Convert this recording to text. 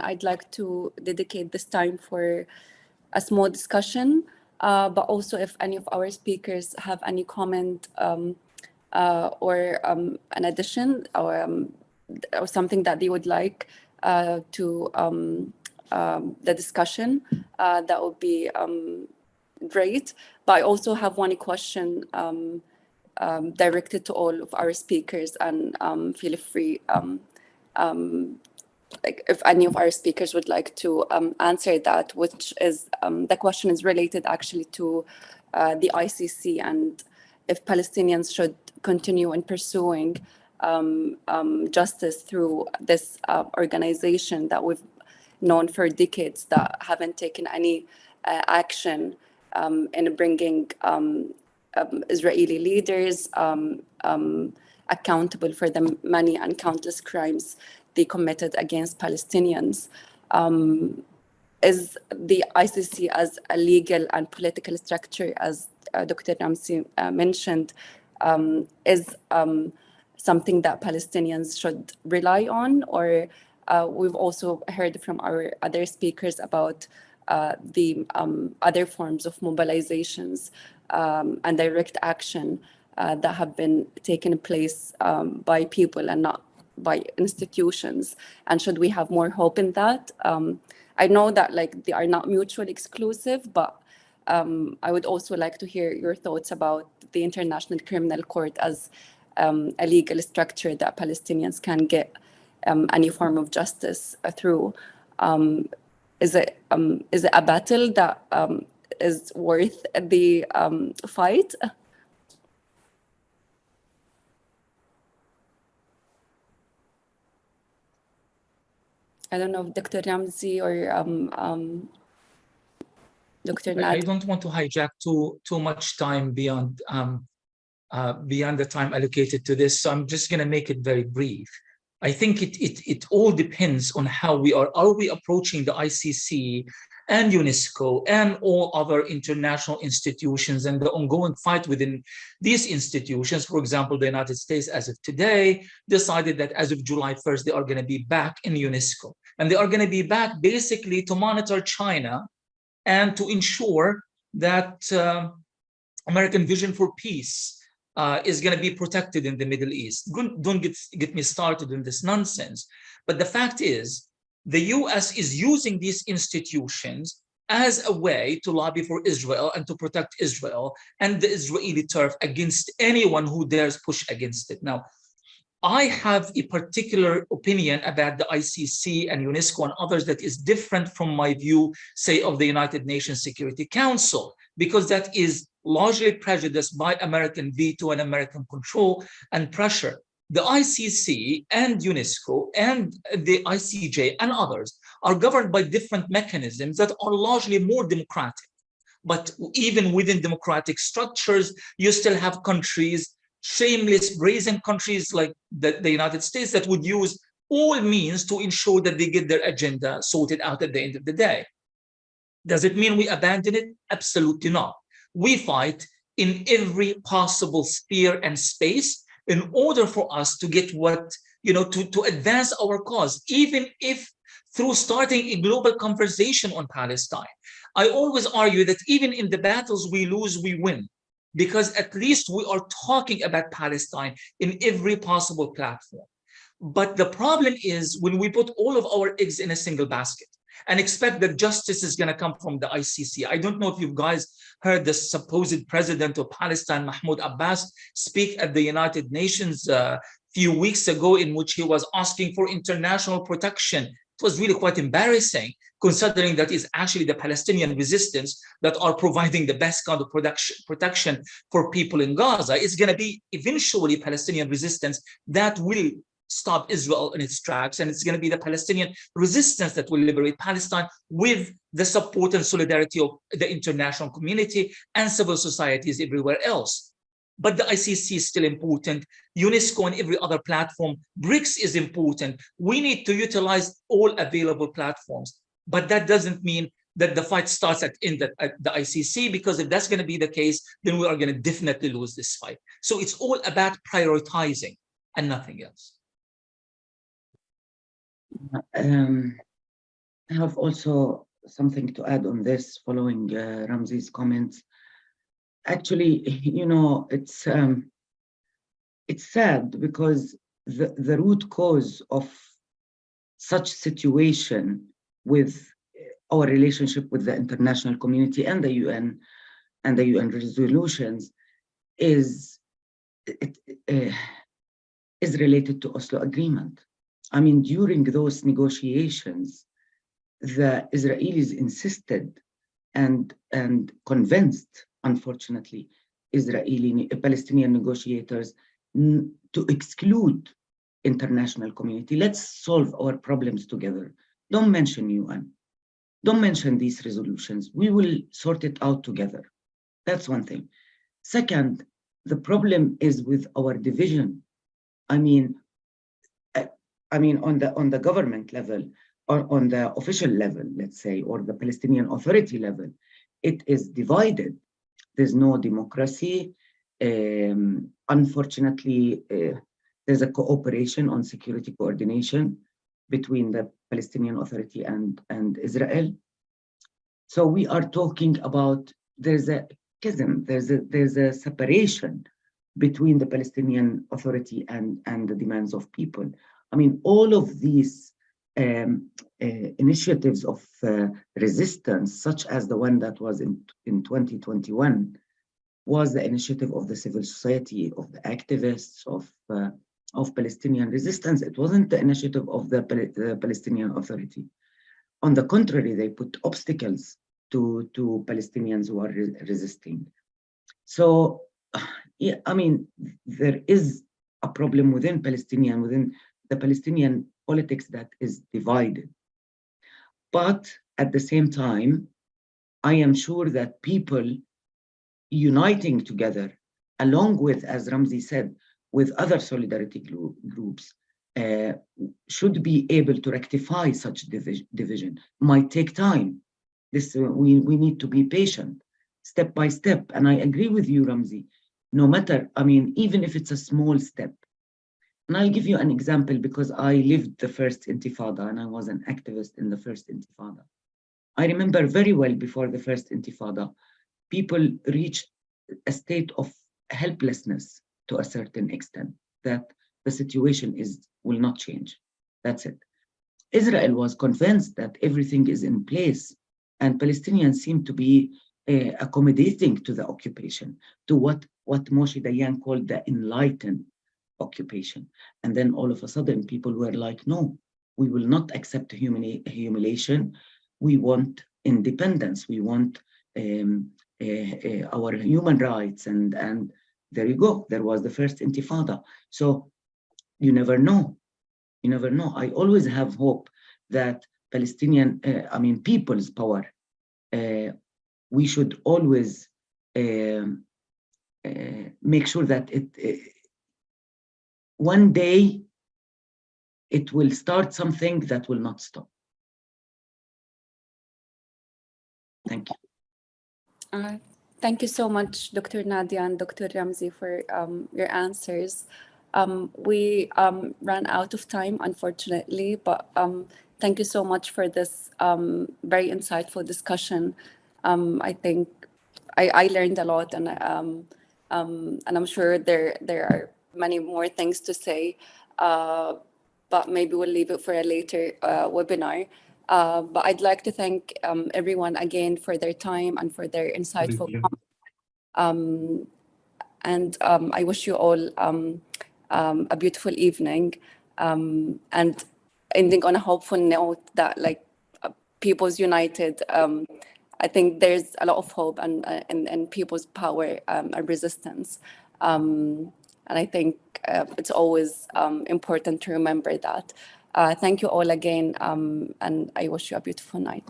I'd like to dedicate this time for a small discussion, but also if any of our speakers have any comment or an addition or something that they would like to the discussion, that would be great. But I also have one question directed to all of our speakers, and feel free like if any of our speakers would like to answer that, which is the question is related actually to the ICC and if Palestinians should continue in pursuing justice through this organization that we've known for decades that haven't taken any action in bringing Israeli leaders accountable for the many and countless crimes they committed against Palestinians. Is the ICC as a legal and political structure, as Dr. Ramzi mentioned, is something that Palestinians should rely on? Or we've also heard from our other speakers about the other forms of mobilizations and direct action that have been taken place by people and not by institutions, and should we have more hope in that? I know that like they are not mutually exclusive, but I would also like to hear your thoughts about the International Criminal Court as a legal structure that Palestinians can get any form of justice through. Is it a battle that is worth the fight? I don't know if Dr. Ramzi or Dr. Nad. I don't want to hijack too much time beyond the time allocated to this, so I'm just going to make it very brief. I think it all depends on how we are. Are we approaching the ICC and UNESCO and all other international institutions and the ongoing fight within these institutions? For example, the United States, as of today, decided that as of July 1st, they are going to be back in UNESCO. And they are going to be back basically to monitor China and to ensure that American vision for peace is going to be protected in the Middle East. Don't get me started in this nonsense. But the fact is, the US is using these institutions as a way to lobby for Israel and to protect Israel and the Israeli turf against anyone who dares push against it. Now, I have a particular opinion about the ICC and UNESCO and others that is different from my view, say, of the United Nations Security Council, because that is largely prejudiced by American veto and American control and pressure. The ICC and UNESCO and the ICJ and others are governed by different mechanisms that are largely more democratic. But even within democratic structures, you still have countries, shameless, brazen countries like the United States, that would use all means to ensure that they get their agenda sorted out at the end of the day. Does it mean we abandon it? Absolutely not. We fight in every possible sphere and space in order for us to get what, to advance our cause, even if through starting a global conversation on Palestine. I always argue that even in the battles we lose, we win, because at least we are talking about Palestine in every possible platform. But the problem is when we put all of our eggs in a single basket and expect that justice is going to come from the ICC. I don't know if you guys heard the supposed president of Palestine, Mahmoud Abbas, speak at the United Nations a few weeks ago, in which he was asking for international protection. It was really quite embarrassing, considering that it's actually the Palestinian resistance that are providing the best kind of protection for people in Gaza. It's going to be eventually Palestinian resistance that will stop Israel in its tracks, and it's going to be the Palestinian resistance that will liberate Palestine with the support and solidarity of the international community and civil societies everywhere else. But the ICC is still important. UNESCO and every other platform. BRICS is important. We need to utilize all available platforms. But that doesn't mean that the fight starts at the ICC, because if that's going to be the case, then we are going to definitely lose this fight. So it's all about prioritizing and nothing else. I have also something to add on this following Ramzi's comments. Actually, it's sad because the root cause of such situation with our relationship with the international community and the UN and the UN resolutions is related to Oslo Agreement. I mean, during those negotiations, the Israelis insisted and convinced, unfortunately, Palestinian negotiators to exclude international community. Let's solve our problems together. Don't mention UN. Don't mention these resolutions. We will sort it out together. That's one thing. Second, the problem is with our division. I mean, on the government level, or on the official level, let's say, or the Palestinian Authority level, it is divided. There's no democracy. Unfortunately, there's a cooperation on security coordination between the Palestinian Authority and Israel. So we are talking about, there's a schism, there's a separation between the Palestinian Authority and the demands of people. I mean, all of these initiatives of resistance, such as the one that was in 2021, was the initiative of the civil society, of the activists, of Palestinian resistance. It wasn't the initiative of the Palestinian Authority. On the contrary, they put obstacles to Palestinians who are resisting. So, yeah, I mean, there is a problem within the Palestinian politics that is divided. But at the same time, I am sure that people uniting together, along with, as Ramzi said, with other solidarity groups, should be able to rectify such division. Might take time. We need to be patient, step by step. And I agree with you, Ramzi. No matter, I mean, even if it's a small step. And I'll give you an example because I lived the first Intifada and I was an activist in the first Intifada. I remember very well before the first Intifada, people reached a state of helplessness to a certain extent, that the situation will not change. That's it. Israel was convinced that everything is in place, and Palestinians seem to be accommodating to the occupation, to what Moshe Dayan called the enlightened occupation. And then all of a sudden, people were like, no, we will not accept humiliation. We want independence. We want our human rights. And there you go. There was the first Intifada. So you never know. You never know. I always have hope that people's power, we should always make sure that one day it will start something that will not stop. Thank you. Thank you so much, Dr. Nadia and Dr. Ramzi, for your answers. We ran out of time, unfortunately, but thank you so much for this very insightful discussion. I think I learned a lot, and I'm sure there are many more things to say, but maybe we'll leave it for a later webinar. But I'd like to thank everyone again for their time and for their insightful comments. And I wish you all a beautiful evening, and ending on a hopeful note that, like, People's United, I think there's a lot of hope and people's power and resistance. And I think it's always important to remember that. Thank you all again, and I wish you a beautiful night.